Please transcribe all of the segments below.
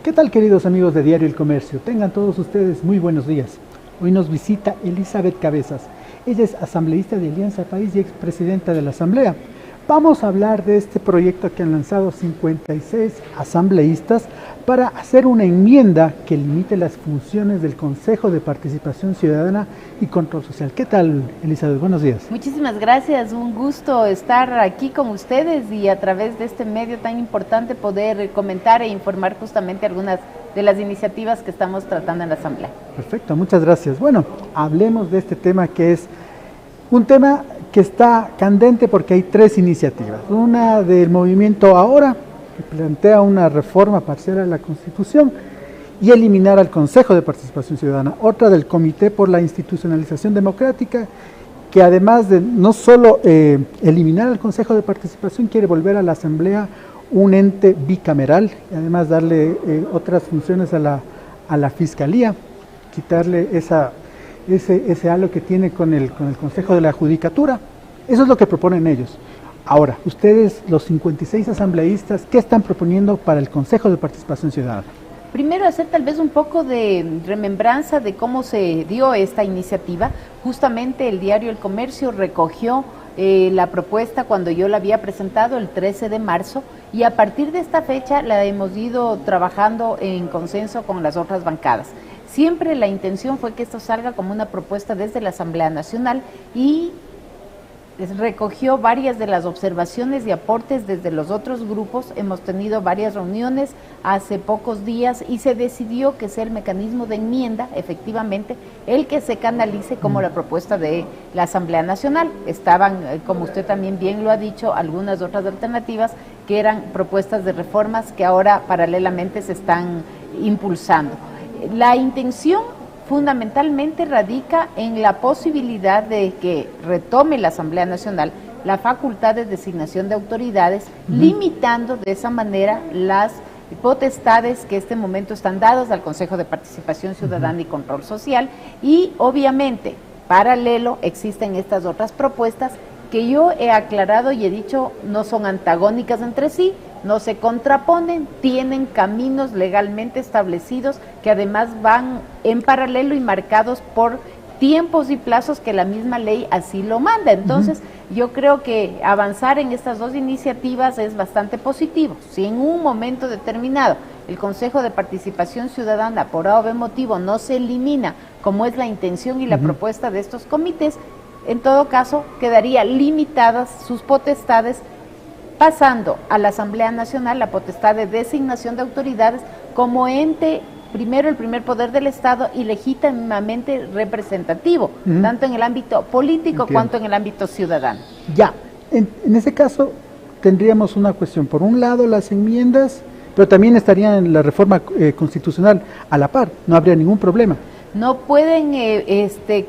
¿Qué tal, queridos amigos de Diario El Comercio? Tengan todos ustedes muy buenos días. Hoy nos visita Elizabeth Cabezas. Ella es asambleísta de Alianza País y expresidenta de la Asamblea. Vamos a hablar de este proyecto que han lanzado 56 asambleístas para hacer una enmienda que limite las funciones del Consejo de Participación Ciudadana y Control Social. ¿Qué tal, Elizabeth? Buenos días. Muchísimas gracias, un gusto estar aquí con ustedes y a través de este medio tan importante poder comentar e informar justamente algunas de las iniciativas que estamos tratando en la Asamblea. Perfecto, muchas gracias. Bueno, hablemos de este tema que es un tema que está candente porque hay tres iniciativas. Una del movimiento Ahora, que plantea una reforma parcial a la Constitución y eliminar al Consejo de Participación Ciudadana. Otra del Comité por la Institucionalización Democrática, que además de no solo eliminar al Consejo de Participación, quiere volver a la Asamblea un ente bicameral y además darle otras funciones a la Fiscalía, quitarle ese halo que tiene con el Consejo de la Judicatura. Eso es lo que proponen ellos. Ahora, ustedes, los 56 asambleístas, ¿qué están proponiendo para el Consejo de Participación Ciudadana? Primero, hacer tal vez un poco de remembranza de cómo se dio esta iniciativa. Justamente el diario El Comercio recogió la propuesta cuando yo la había presentado el 13 de marzo y a partir de esta fecha la hemos ido trabajando en consenso con las otras bancadas. Siempre la intención fue que esto salga como una propuesta desde la Asamblea Nacional y recogió varias de las observaciones y aportes desde los otros grupos. Hemos tenido varias reuniones hace pocos días y se decidió que sea el mecanismo de enmienda, efectivamente, el que se canalice como la propuesta de la Asamblea Nacional. Estaban, como usted también bien lo ha dicho, algunas otras alternativas que eran propuestas de reformas que ahora paralelamente se están impulsando. La intención fundamentalmente radica en la posibilidad de que retome la Asamblea Nacional la facultad de designación de autoridades, limitando de esa manera las potestades que en este momento están dadas al Consejo de Participación Ciudadana y Control Social y obviamente paralelo existen estas otras propuestas que yo he aclarado y he dicho no son antagónicas entre sí, no se contraponen, tienen caminos legalmente establecidos que además van en paralelo y marcados por tiempos y plazos que la misma ley así lo manda. Entonces, yo creo que avanzar en estas dos iniciativas es bastante positivo. Si en un momento determinado el Consejo de Participación Ciudadana por A o B motivo no se elimina, como es la intención y la propuesta de estos comités, en todo caso quedaría limitadas sus potestades, pasando a la Asamblea Nacional la potestad de designación de autoridades como ente, primero el primer poder del Estado y legítimamente representativo, tanto en el ámbito político cuanto en el ámbito ciudadano. Ya, en ese caso tendríamos una cuestión, por un lado las enmiendas, pero también estaría en la reforma constitucional a la par, no habría ningún problema. No pueden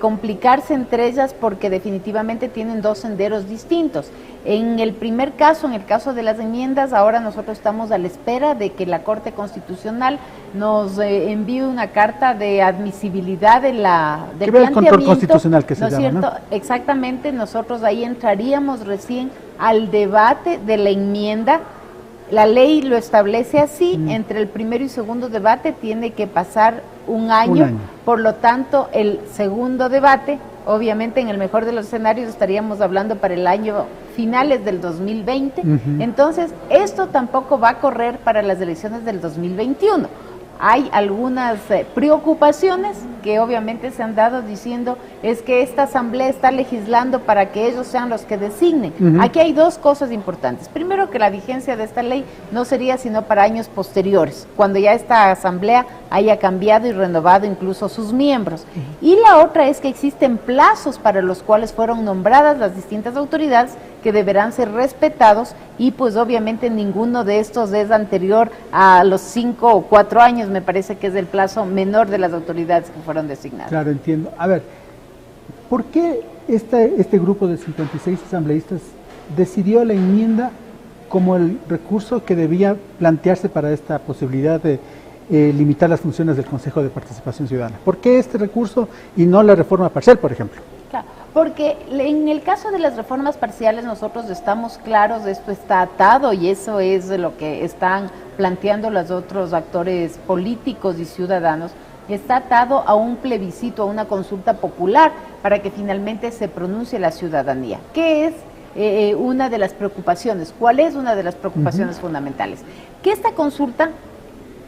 complicarse entre ellas porque definitivamente tienen dos senderos distintos. En el primer caso, en el caso de las enmiendas, ahora nosotros estamos a la espera de que la Corte Constitucional nos envíe una carta de admisibilidad de del planteamiento. El control constitucional que se llama, ¿cierto? ¿no? Exactamente, nosotros ahí entraríamos recién al debate de la enmienda. La ley lo establece así, entre el primero y segundo debate tiene que pasar un año, por lo tanto el segundo debate, obviamente en el mejor de los escenarios estaríamos hablando para el año finales del 2020, entonces esto tampoco va a correr para las elecciones del 2021. Hay algunas preocupaciones que obviamente se han dado diciendo es que esta asamblea está legislando para que ellos sean los que designen. Aquí hay dos cosas importantes. Primero, que la vigencia de esta ley no sería sino para años posteriores, cuando ya esta asamblea haya cambiado y renovado incluso sus miembros. Y la otra es que existen plazos para los cuales fueron nombradas las distintas autoridades que deberán ser respetados y pues obviamente ninguno de estos es anterior a los 5 o 4 años, me parece que es el plazo menor de las autoridades que fueron designadas. Claro, entiendo. A ver, ¿por qué este grupo de 56 asambleístas decidió la enmienda como el recurso que debía plantearse para esta posibilidad de limitar las funciones del Consejo de Participación Ciudadana? ¿Por qué este recurso y no la reforma parcial, por ejemplo? Claro. porque en el caso de las reformas parciales nosotros estamos claros, esto está atado y eso es de lo que están planteando los otros actores políticos y ciudadanos, está atado a un plebiscito, a una consulta popular para que finalmente se pronuncie la ciudadanía. ¿Qué es una de las preocupaciones? ¿Cuál es una de las preocupaciones fundamentales? Que esta consulta,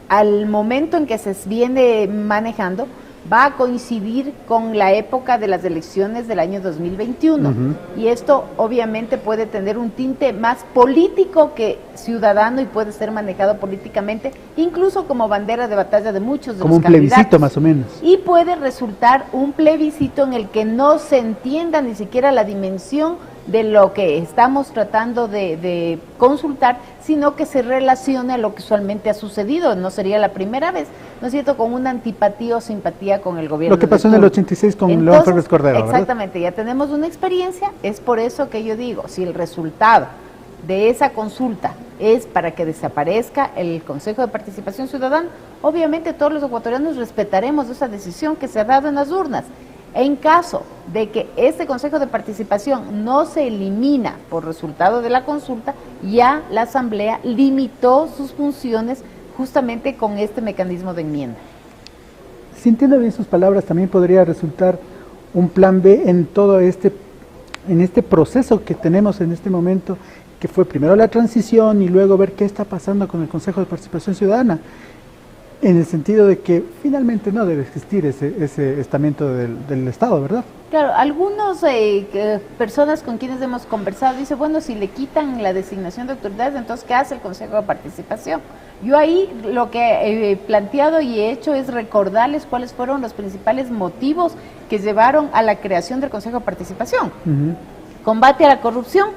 al momento en que se viene manejando, va a coincidir con la época de las elecciones del año 2021 y esto obviamente puede tener un tinte más político que ciudadano y puede ser manejado políticamente, incluso como bandera de batalla de muchos de como los candidatos. Como un plebiscito más o menos. Y puede resultar un plebiscito en el que no se entienda ni siquiera la dimensión de lo que estamos tratando de consultar, sino que se relacione a lo que usualmente ha sucedido. No sería la primera vez, ¿no es cierto?, con una antipatía o simpatía con el gobierno. Lo que pasó en el 86 con Entonces, León Febres Cordero, ¿verdad? Exactamente, ya tenemos una experiencia, es por eso que yo digo, si el resultado de esa consulta es para que desaparezca el Consejo de Participación Ciudadana, obviamente todos los ecuatorianos respetaremos esa decisión que se ha dado en las urnas. En caso de que este Consejo de Participación no se elimina por resultado de la consulta, ya la Asamblea limitó sus funciones justamente con este mecanismo de enmienda. Si entiendo bien sus palabras, también podría resultar un plan B en todo este proceso que tenemos en este momento, que fue primero la transición y luego ver qué está pasando con el Consejo de Participación Ciudadana, en el sentido de que finalmente no debe existir ese estamento del Estado, ¿verdad? Claro, algunas personas con quienes hemos conversado dicen, bueno, si le quitan la designación de autoridades, entonces ¿qué hace el Consejo de Participación? Yo ahí lo que he planteado y he hecho es recordarles cuáles fueron los principales motivos que llevaron a la creación del Consejo de Participación. Combate a la corrupción,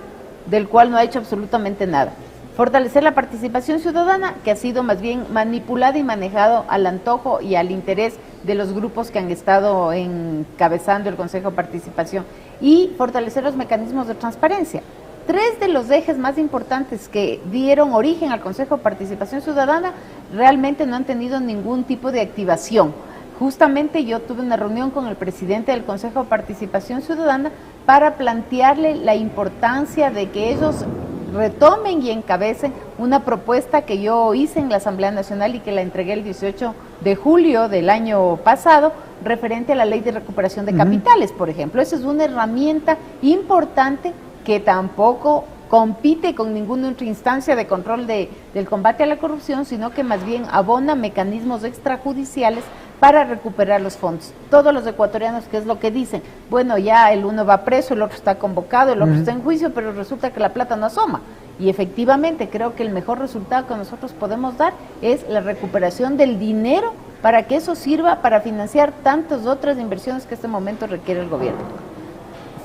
del cual no ha hecho absolutamente nada. Fortalecer la participación ciudadana, que ha sido más bien manipulada y manejado al antojo y al interés de los grupos que han estado encabezando el Consejo de Participación. Y fortalecer los mecanismos de transparencia. Tres de los ejes más importantes que dieron origen al Consejo de Participación Ciudadana realmente no han tenido ningún tipo de activación. Justamente yo tuve una reunión con el presidente del Consejo de Participación Ciudadana para plantearle la importancia de que ellos retomen y encabecen una propuesta que yo hice en la Asamblea Nacional y que la entregué el 18 de julio del año pasado, referente a la Ley de Recuperación de Capitales, por ejemplo. Esa es una herramienta importante que tampoco compite con ninguna otra instancia de control del combate a la corrupción, sino que más bien abona mecanismos extrajudiciales para recuperar los fondos. Todos los ecuatorianos, ¿qué es lo que dicen? Bueno, ya el uno va preso, el otro está convocado, el otro está en juicio, pero resulta que la plata no asoma. Y efectivamente creo que el mejor resultado que nosotros podemos dar es la recuperación del dinero para que eso sirva para financiar tantas otras inversiones que en este momento requiere el gobierno.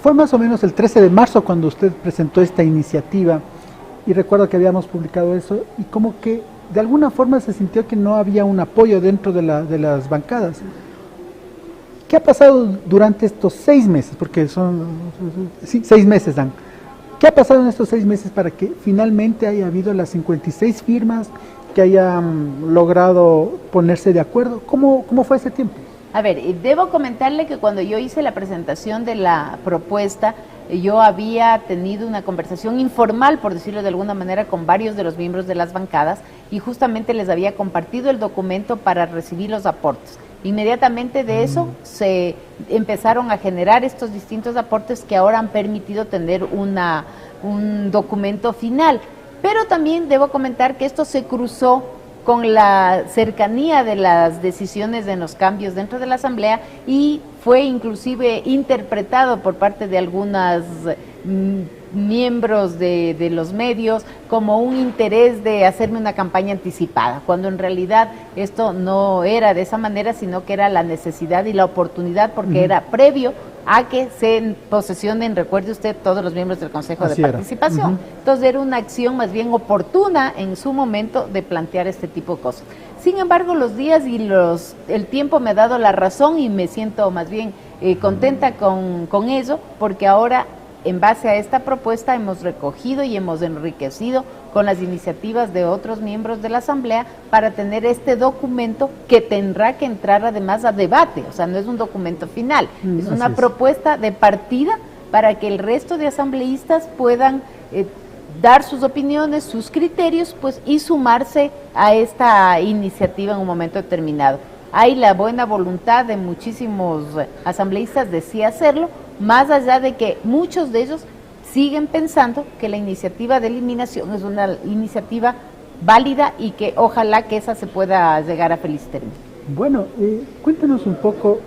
Fue más o menos el 13 de marzo cuando usted presentó esta iniciativa y recuerdo que habíamos publicado eso y como que de alguna forma se sintió que no había un apoyo dentro de las bancadas. ¿Qué ha pasado durante estos 6 meses? Porque son 6 meses dan. ¿Qué ha pasado en estos 6 meses para que finalmente haya habido las 56 firmas que hayan logrado ponerse de acuerdo? ¿Cómo fue ese tiempo? A ver, debo comentarle que cuando yo hice la presentación de la propuesta, yo había tenido una conversación informal, por decirlo de alguna manera, con varios de los miembros de las bancadas y justamente les había compartido el documento para recibir los aportes. Inmediatamente de eso se empezaron a generar estos distintos aportes que ahora han permitido tener un documento final. Pero también debo comentar que esto se cruzó con la cercanía de las decisiones de los cambios dentro de la Asamblea y fue inclusive interpretado por parte de algunos miembros de los medios como un interés de hacerme una campaña anticipada, cuando en realidad esto no era de esa manera, sino que era la necesidad y la oportunidad, porque era previo a que se posesionen, recuerde usted, todos los miembros del Consejo de Participación. Entonces era una acción más bien oportuna en su momento de plantear este tipo de cosas. Sin embargo, los días y el tiempo me ha dado la razón y me siento más bien contenta con eso, porque ahora en base a esta propuesta hemos recogido y hemos enriquecido con las iniciativas de otros miembros de la Asamblea para tener este documento que tendrá que entrar además a debate, o sea, no es un documento final, es una propuesta de partida para que el resto de asambleístas puedan dar sus opiniones, sus criterios, pues, y sumarse a esta iniciativa en un momento determinado. Hay la buena voluntad de muchísimos asambleístas de sí hacerlo, más allá de que muchos de ellos siguen pensando que la iniciativa de eliminación es una iniciativa válida y que ojalá que esa se pueda llegar a feliz término. Bueno, cuéntanos un poco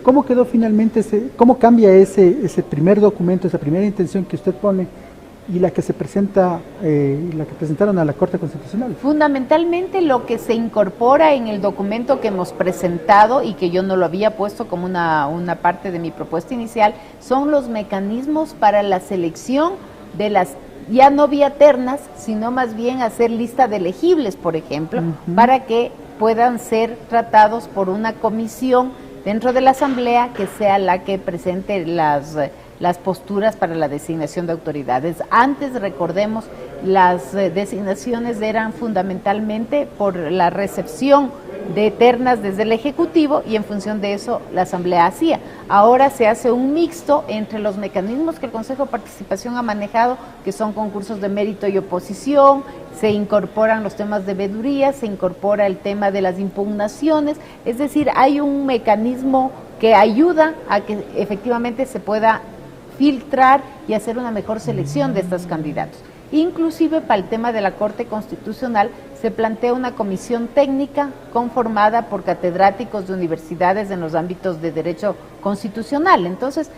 cómo quedó finalmente, cómo cambia ese primer documento, esa primera intención que usted pone y la que se presenta, la que presentaron a la Corte Constitucional. Fundamentalmente lo que se incorpora en el documento que hemos presentado y que yo no lo había puesto como una parte de mi propuesta inicial, son los mecanismos para la selección de las, ya no vía ternas, sino más bien hacer lista de elegibles, por ejemplo, para que puedan ser tratados por una comisión dentro de la Asamblea que sea la que presente las posturas para la designación de autoridades. Antes, recordemos, las designaciones eran fundamentalmente por la recepción de ternas desde el Ejecutivo y en función de eso la Asamblea hacía. Ahora se hace un mixto entre los mecanismos que el Consejo de Participación ha manejado, que son concursos de mérito y oposición, se incorporan los temas de veeduría, se incorpora el tema de las impugnaciones, es decir, hay un mecanismo que ayuda a que efectivamente se pueda filtrar y hacer una mejor selección de estos candidatos. Inclusive para el tema de la Corte Constitucional se plantea una comisión técnica conformada por catedráticos de universidades en los ámbitos de derecho constitucional. Entonces,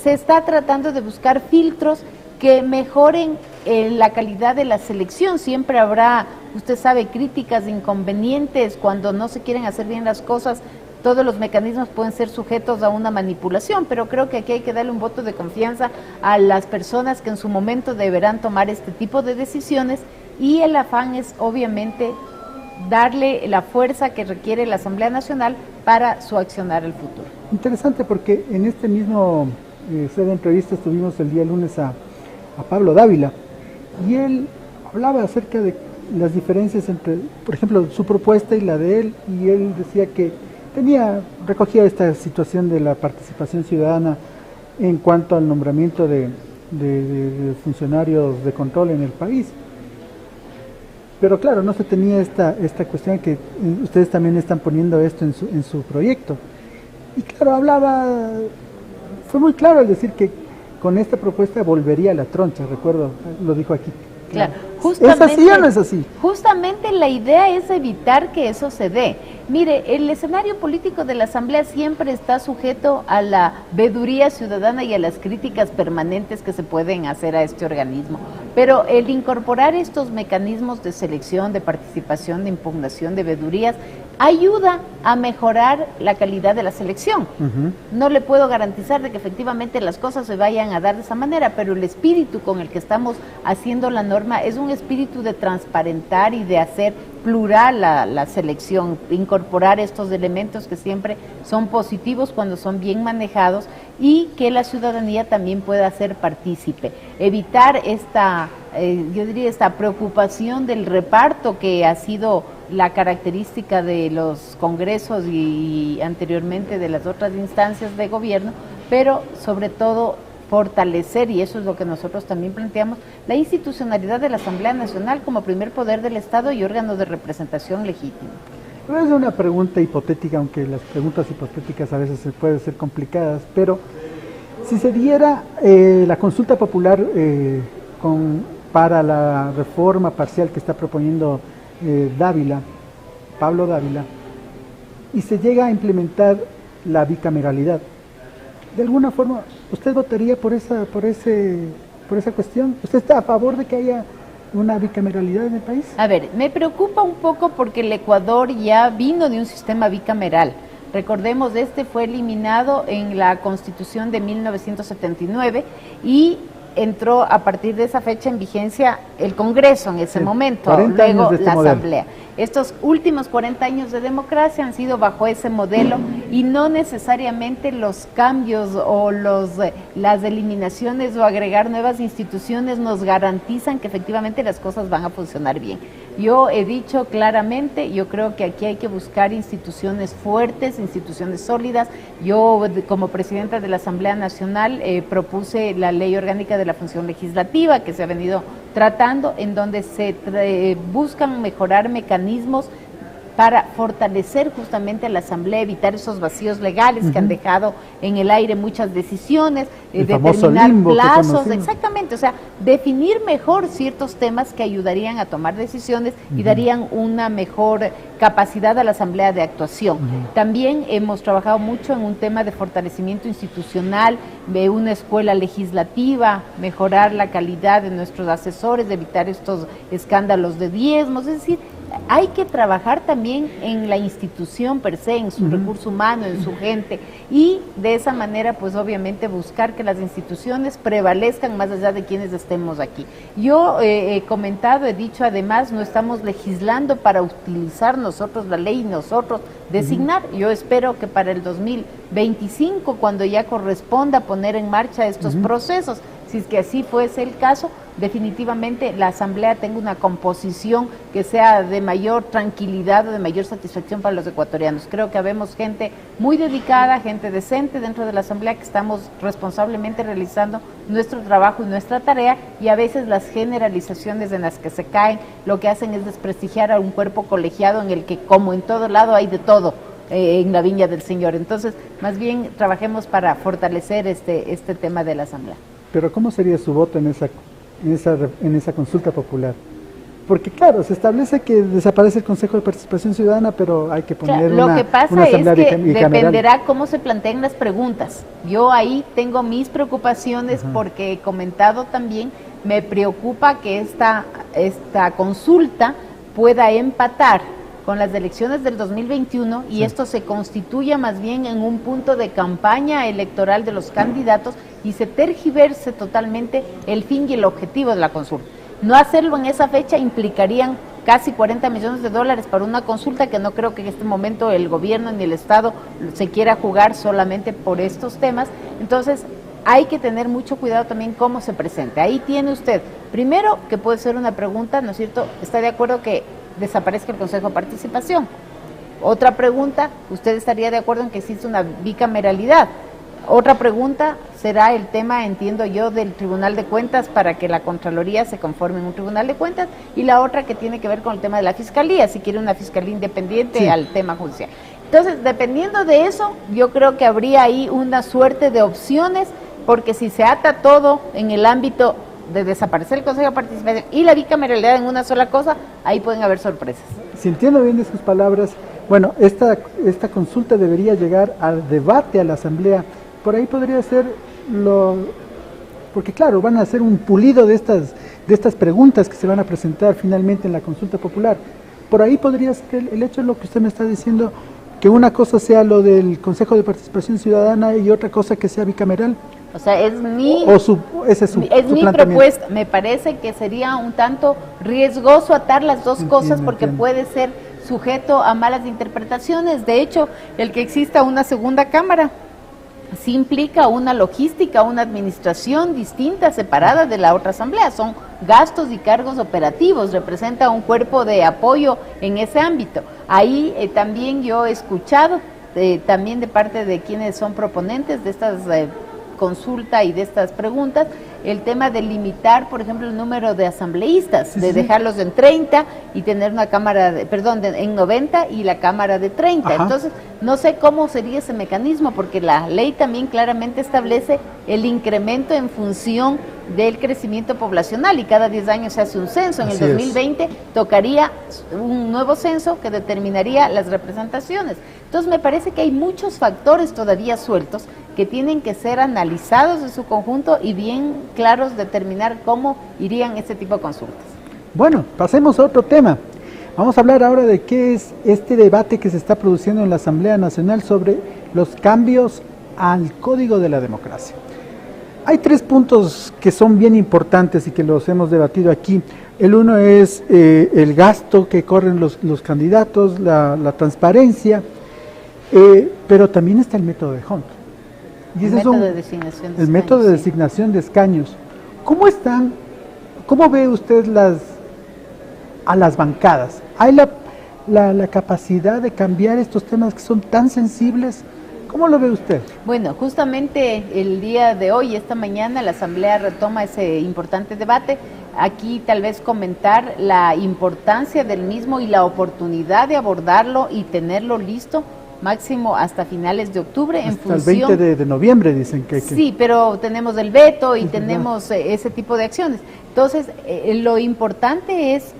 se está tratando de buscar filtros que mejoren la calidad de la selección. Siempre habrá, usted sabe, críticas, inconvenientes, cuando no se quieren hacer bien las cosas. Todos los mecanismos pueden ser sujetos a una manipulación, pero creo que aquí hay que darle un voto de confianza a las personas que en su momento deberán tomar este tipo de decisiones, y el afán es obviamente darle la fuerza que requiere la Asamblea Nacional para su accionar el futuro. Interesante, porque en este mismo set de entrevistas tuvimos el día lunes a Pablo Dávila, y él hablaba acerca de las diferencias entre, por ejemplo, su propuesta y la de él, y él decía que recogía esta situación de la participación ciudadana en cuanto al nombramiento de funcionarios de control en el país. Pero claro, no se tenía esta cuestión que ustedes también están poniendo esto en su proyecto. Y claro, fue muy claro al decir que con esta propuesta volvería a la troncha, recuerdo, lo dijo aquí. Claro. ¿Es así o no es así? Justamente la idea es evitar que eso se dé. Mire, el escenario político de la Asamblea siempre está sujeto a la veeduría ciudadana y a las críticas permanentes que se pueden hacer a este organismo. Pero el incorporar estos mecanismos de selección, de participación, de impugnación, de veedurías, ayuda a mejorar la calidad de la selección. No le puedo garantizar de que efectivamente las cosas se vayan a dar de esa manera, pero el espíritu con el que estamos haciendo la norma es un espíritu de transparentar y de hacer plural la selección, incorporar estos elementos que siempre son positivos cuando son bien manejados, y que la ciudadanía también pueda ser partícipe. Evitar esta preocupación del reparto que ha sido la característica de los congresos y anteriormente de las otras instancias de gobierno, pero sobre todo fortalecer, y eso es lo que nosotros también planteamos, la institucionalidad de la Asamblea Nacional como primer poder del Estado y órgano de representación legítima. Pero es una pregunta hipotética, aunque las preguntas hipotéticas a veces pueden ser complicadas, pero si se diera la consulta popular para la reforma parcial que está proponiendo Pablo Dávila, y se llega a implementar la bicameralidad, de alguna forma, ¿usted votaría por esa cuestión? ¿Usted está a favor de que haya una bicameralidad en el país? A ver, me preocupa un poco porque el Ecuador ya vino de un sistema bicameral. Recordemos, este fue eliminado en la Constitución de 1979 y entró a partir de esa fecha en vigencia el Congreso en ese momento, luego la Asamblea. estos últimos 40 años de democracia han sido bajo ese modelo y no necesariamente los cambios o las eliminaciones o agregar nuevas instituciones nos garantizan que efectivamente las cosas van a funcionar bien. Yo he dicho claramente, yo creo que aquí hay que buscar instituciones fuertes, instituciones sólidas. Yo, como presidenta de la Asamblea Nacional, propuse la Ley Orgánica de la Función Legislativa, que se ha venido tratando, en donde se buscan mejorar mecanismos para fortalecer justamente a la Asamblea, evitar esos vacíos legales que han dejado en el aire muchas decisiones, determinar plazos, exactamente, o sea, definir mejor ciertos temas que ayudarían a tomar decisiones y darían una mejor capacidad a la Asamblea de actuación. También hemos trabajado mucho en un tema de fortalecimiento institucional, de una escuela legislativa, mejorar la calidad de nuestros asesores, de evitar estos escándalos de diezmos, es decir, hay que trabajar también en la institución per se, en su recurso humano, en su gente, y de esa manera, pues obviamente buscar que las instituciones prevalezcan más allá de quienes estemos aquí. Yo he comentado, he dicho, además, no estamos legislando para utilizar nosotros la ley y nosotros designar. Yo espero que para el 2025, cuando ya corresponda poner en marcha estos procesos, si es que así fuese el caso, definitivamente la Asamblea tenga una composición que sea de mayor tranquilidad o de mayor satisfacción para los ecuatorianos. Creo que habemos gente muy dedicada, gente decente dentro de la Asamblea, que estamos responsablemente realizando nuestro trabajo y nuestra tarea, y a veces las generalizaciones en las que se caen lo que hacen es desprestigiar a un cuerpo colegiado en el que, como en todo lado, hay de todo en la viña del Señor. Entonces, más bien trabajemos para fortalecer este tema de la Asamblea. Pero ¿cómo sería su voto en esa consulta popular? Porque claro, se establece que desaparece el Consejo de Participación Ciudadana, pero hay que poner lo que pasa es que bicameral. dependerá cómo se planteen las preguntas. Yo ahí tengo mis preocupaciones porque he comentado también, me preocupa que esta consulta pueda empatar con las elecciones del 2021 y esto se constituya más bien en un punto de campaña electoral de los candidatos y se tergiverse totalmente el fin y el objetivo de la consulta. No hacerlo en esa fecha implicarían casi 40 millones de dólares para una consulta que no creo que en este momento el gobierno ni el Estado se quiera jugar solamente por estos temas. Entonces, hay que tener mucho cuidado también cómo se presenta. Ahí tiene usted, primero, que puede ser una pregunta, ¿no es cierto? ¿Está de acuerdo que desaparezca el Consejo de Participación? Otra pregunta, ¿usted estaría de acuerdo en que existe una bicameralidad? Otra pregunta será el tema, entiendo yo, del Tribunal de Cuentas para que la Contraloría se conforme en un Tribunal de Cuentas, y la otra que tiene que ver con el tema de la Fiscalía, si quiere una Fiscalía independiente al tema judicial. Entonces, dependiendo de eso, yo creo que habría ahí una suerte de opciones, porque si se ata todo en el ámbito de desaparecer el Consejo de Participación y la bicameralidad en una sola cosa, ahí pueden haber sorpresas. Si entiendo bien de sus palabras, bueno, esta consulta debería llegar al debate a la Asamblea. Por ahí podría ser porque claro, van a hacer un pulido de estas preguntas que se van a presentar finalmente en la consulta popular. Por ahí podría ser el hecho de lo que usted me está diciendo, que una cosa sea lo del Consejo de Participación Ciudadana y otra cosa que sea bicameral. O sea, es mi propuesta. Me parece que sería un tanto riesgoso atar las dos cosas porque puede ser sujeto a malas interpretaciones. De hecho, el que exista una segunda cámara sí implica una logística, una administración distinta, separada de la otra asamblea. Son gastos y cargos operativos, representa un cuerpo de apoyo en ese ámbito. Ahí también yo he escuchado, también de parte de quienes son proponentes de estas consulta y de estas preguntas, el tema de limitar, por ejemplo, el número de asambleístas, de dejarlos en 30 y tener una cámara, en 90 y la cámara de 30. Ajá. Entonces, no sé cómo sería ese mecanismo, porque la ley también claramente establece el incremento en función del crecimiento poblacional y cada 10 años se hace un censo. En el 2020 tocaría un nuevo censo que determinaría las representaciones. Entonces, me parece que hay muchos factores todavía sueltos que tienen que ser analizados en su conjunto y bien claros determinar cómo irían este tipo de consultas. Bueno, pasemos a otro tema. Vamos a hablar ahora de qué es este debate que se está produciendo en la Asamblea Nacional sobre los cambios al Código de la Democracia. Hay tres puntos que son bien importantes y que los hemos debatido aquí. El uno es el gasto que corren los candidatos, la transparencia, pero también está el método de Hunt. Y el método de designación de el método de designación de escaños. ¿Cómo ve usted a las bancadas? ¿Hay la capacidad de cambiar estos temas que son tan sensibles? ¿Cómo lo ve usted? Bueno, justamente el día de hoy, esta mañana, la Asamblea retoma ese importante debate. Aquí tal vez comentar la importancia del mismo y la oportunidad de abordarlo y tenerlo listo máximo hasta finales de octubre. Hasta el 20 de noviembre dicen que... Sí, pero tenemos el veto y tenemos ese tipo de acciones. Entonces, lo importante es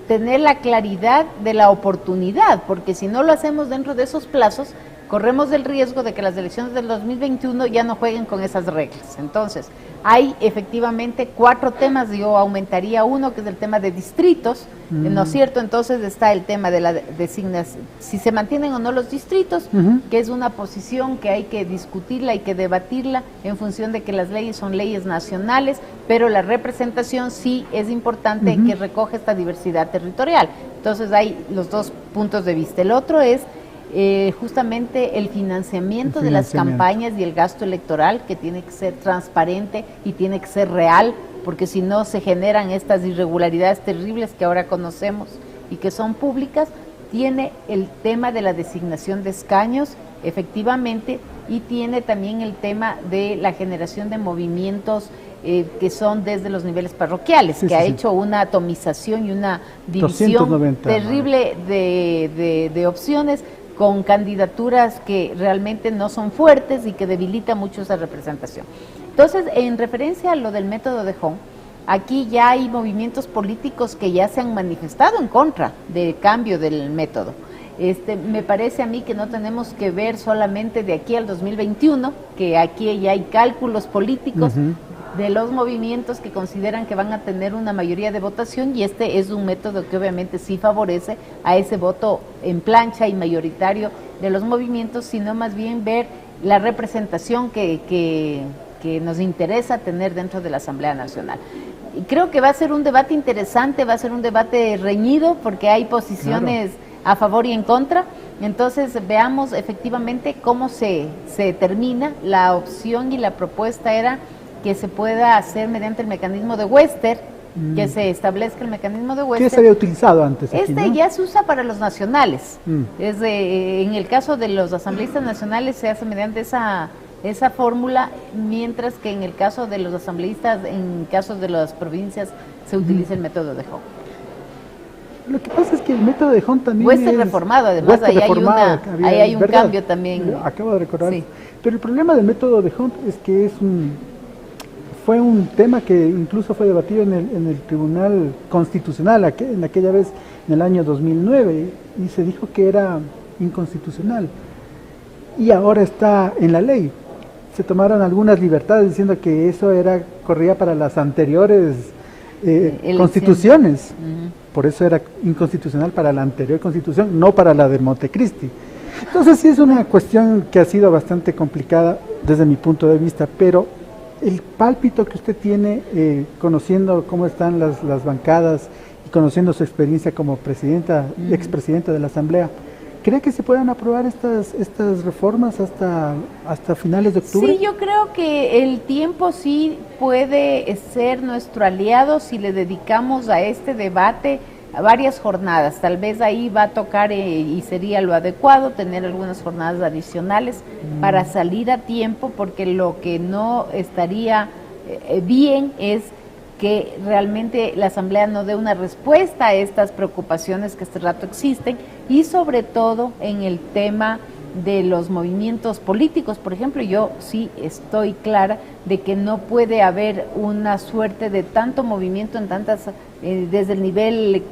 tener la claridad de la oportunidad, porque si no lo hacemos dentro de esos plazos, corremos el riesgo de que las elecciones del 2021 ya no jueguen con esas reglas. Entonces, hay efectivamente 4 temas, yo aumentaría uno, que es el tema de distritos, ¿no es cierto? Entonces está el tema de la designación, si se mantienen o no los distritos, que es una posición que hay que discutirla, hay que debatirla en función de que las leyes son leyes nacionales, pero la representación sí es importante que recoge esta diversidad territorial. Entonces hay los dos puntos de vista. El otro es justamente el financiamiento de las campañas y el gasto electoral, que tiene que ser transparente y tiene que ser real, porque si no se generan estas irregularidades terribles que ahora conocemos y que son públicas. Tiene el tema de la designación de escaños, efectivamente, y tiene también el tema de la generación de movimientos que son desde los niveles parroquiales, ha hecho una atomización y una división 290, terrible de opciones, con candidaturas que realmente no son fuertes y que debilita mucho esa representación. Entonces, en referencia a lo del método de Hunt, aquí ya hay movimientos políticos que ya se han manifestado en contra del cambio del método. Me parece a mí que no tenemos que ver solamente de aquí al 2021, que aquí ya hay cálculos políticos de los movimientos que consideran que van a tener una mayoría de votación, y este es un método que obviamente sí favorece a ese voto en plancha y mayoritario de los movimientos, sino más bien ver la representación que nos interesa tener dentro de la Asamblea Nacional. Y creo que va a ser un debate interesante, va a ser un debate reñido, porque hay posiciones a favor y en contra. Entonces veamos efectivamente cómo se termina. La opción y la propuesta era que se pueda hacer mediante el mecanismo de Wester, que se establezca el mecanismo de Wester. ¿Qué se había utilizado antes aquí, ¿no? Ya se usa para los nacionales. En el caso de los asambleístas nacionales se hace mediante esa fórmula, mientras que en el caso de los asambleístas, en casos de las provincias, se utiliza el método de Hunt. Lo que pasa es que el método de Hunt también es reformado, además ahí hay un cambio también. Acabo de recordar. Sí. Pero el problema del método de Hunt es que fue un tema que incluso fue debatido en el Tribunal Constitucional en aquella vez, en el año 2009, y se dijo que era inconstitucional. Y ahora está en la ley. Se tomaron algunas libertades diciendo que eso corría para las anteriores constituciones. Por eso era inconstitucional para la anterior constitución, no para la de Montecristi. Entonces sí es una cuestión que ha sido bastante complicada desde mi punto de vista, pero el pálpito que usted tiene conociendo cómo están las bancadas y conociendo su experiencia como expresidenta de la Asamblea, ¿cree que se puedan aprobar estas reformas hasta finales de octubre? Sí, yo creo que el tiempo sí puede ser nuestro aliado si le dedicamos a este debate a varias jornadas. Tal vez ahí va a tocar y sería lo adecuado tener algunas jornadas adicionales para salir a tiempo, porque lo que no estaría bien es que realmente la Asamblea no dé una respuesta a estas preocupaciones que este rato existen, y sobre todo en el tema de los movimientos políticos. Por ejemplo, yo sí estoy clara de que no puede haber una suerte de tanto movimiento en desde el nivel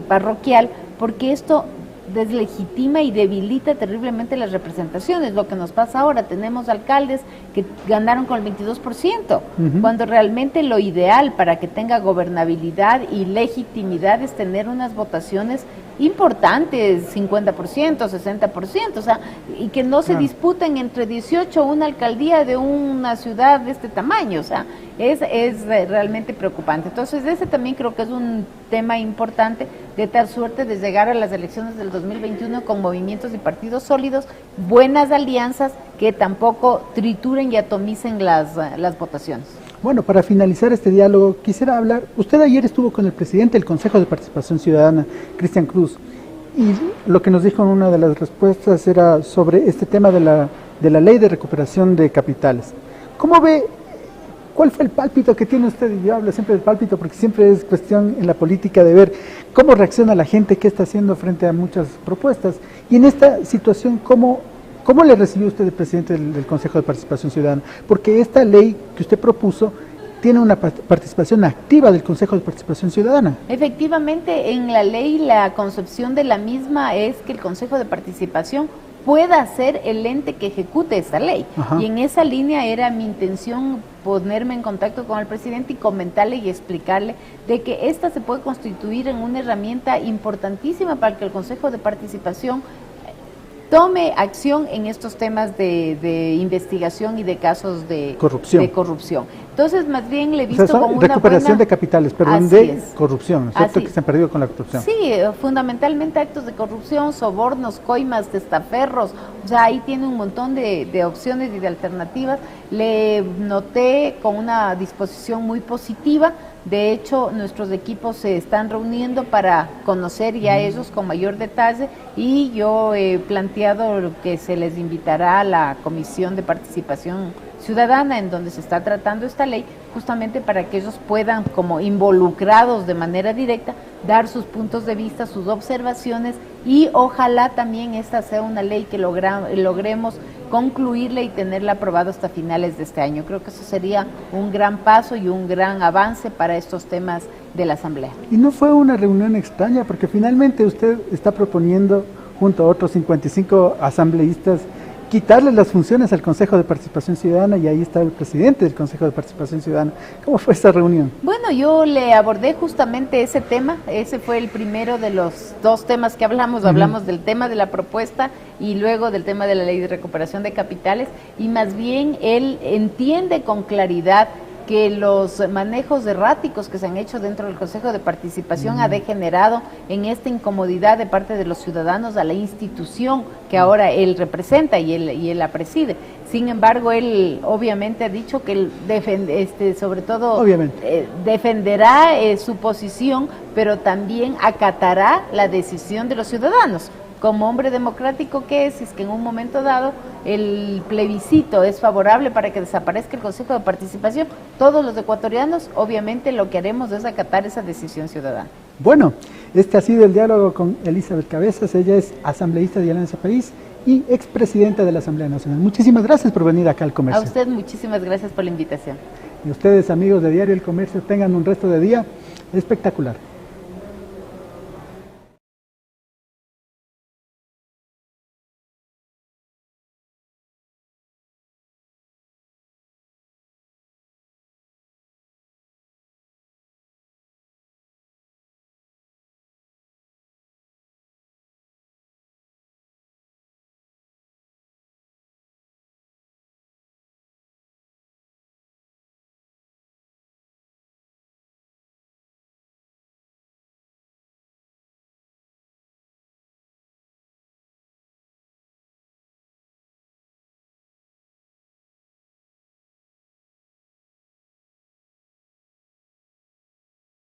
parroquial, porque esto deslegitima y debilita terriblemente las representaciones. Lo que nos pasa ahora, tenemos alcaldes que ganaron con el 22%, cuando realmente lo ideal para que tenga gobernabilidad y legitimidad es tener unas votaciones importantes, 50%, 60%, o sea, y que no se disputen entre 18 una alcaldía de una ciudad de este tamaño, o sea, es realmente preocupante. Entonces, ese también creo que es un tema importante, de tal suerte de llegar a las elecciones del 2021 con movimientos y partidos sólidos, buenas alianzas que tampoco trituren y atomicen las votaciones. Bueno, para finalizar este diálogo, quisiera hablar, usted ayer estuvo con el presidente del Consejo de Participación Ciudadana, Cristian Cruz, y lo que nos dijo en una de las respuestas era sobre este tema de la ley de recuperación de capitales. ¿Cómo ve, cuál fue el pálpito que tiene usted? Y yo hablo siempre del pálpito porque siempre es cuestión en la política de ver cómo reacciona la gente, qué está haciendo frente a muchas propuestas. Y en esta situación, ¿cómo le recibió usted el presidente del Consejo de Participación Ciudadana? Porque esta ley que usted propuso tiene una participación activa del Consejo de Participación Ciudadana. Efectivamente, en la ley la concepción de la misma es que el Consejo de Participación pueda ser el ente que ejecute esta ley. Ajá. Y en esa línea era mi intención ponerme en contacto con el presidente y comentarle y explicarle de que esta se puede constituir en una herramienta importantísima para que el Consejo de Participación tome acción en estos temas de investigación y de casos de corrupción. Entonces, más bien le he visto como una recuperación de capitales, perdón, de corrupción, ¿cierto? Que se han perdido con la corrupción. Sí, fundamentalmente actos de corrupción, sobornos, coimas, testaferros, o sea, ahí tiene un montón de opciones y de alternativas. Le noté con una disposición muy positiva. De hecho, nuestros equipos se están reuniendo para conocer ya ellos con mayor detalle, y yo he planteado que se les invitará a la Comisión de Participación Ciudadana, en donde se está tratando esta ley, justamente para que ellos puedan, como involucrados de manera directa, dar sus puntos de vista, sus observaciones, y ojalá también esta sea una ley que logremos concluirla y tenerla aprobada hasta finales de este año. Creo que eso sería un gran paso y un gran avance para estos temas de la Asamblea. Y no fue una reunión extraña, porque finalmente usted está proponiendo, junto a otros 55 asambleístas, quitarle las funciones al Consejo de Participación Ciudadana, y ahí está el presidente del Consejo de Participación Ciudadana. ¿Cómo fue esta reunión? Bueno, yo le abordé justamente ese tema. Ese fue el primero de los dos temas que hablamos. Hablamos del tema de la propuesta y luego del tema de la ley de recuperación de capitales, y más bien él entiende con claridad que los manejos erráticos que se han hecho dentro del Consejo de Participación ha degenerado en esta incomodidad de parte de los ciudadanos a la institución que ahora él representa y él la preside. Sin embargo, él obviamente ha dicho que él sobre todo defenderá su posición, pero también acatará la decisión de los ciudadanos. Como hombre democrático que es que en un momento dado el plebiscito es favorable para que desaparezca el Consejo de Participación, todos los ecuatorianos obviamente lo que haremos es acatar esa decisión ciudadana. Bueno, este ha sido el diálogo con Elizabeth Cabezas. Ella es asambleísta de Alianza País y expresidenta de la Asamblea Nacional. Muchísimas gracias por venir acá al Comercio. A usted muchísimas gracias por la invitación. Y ustedes, amigos de Diario El Comercio, tengan un resto de día espectacular.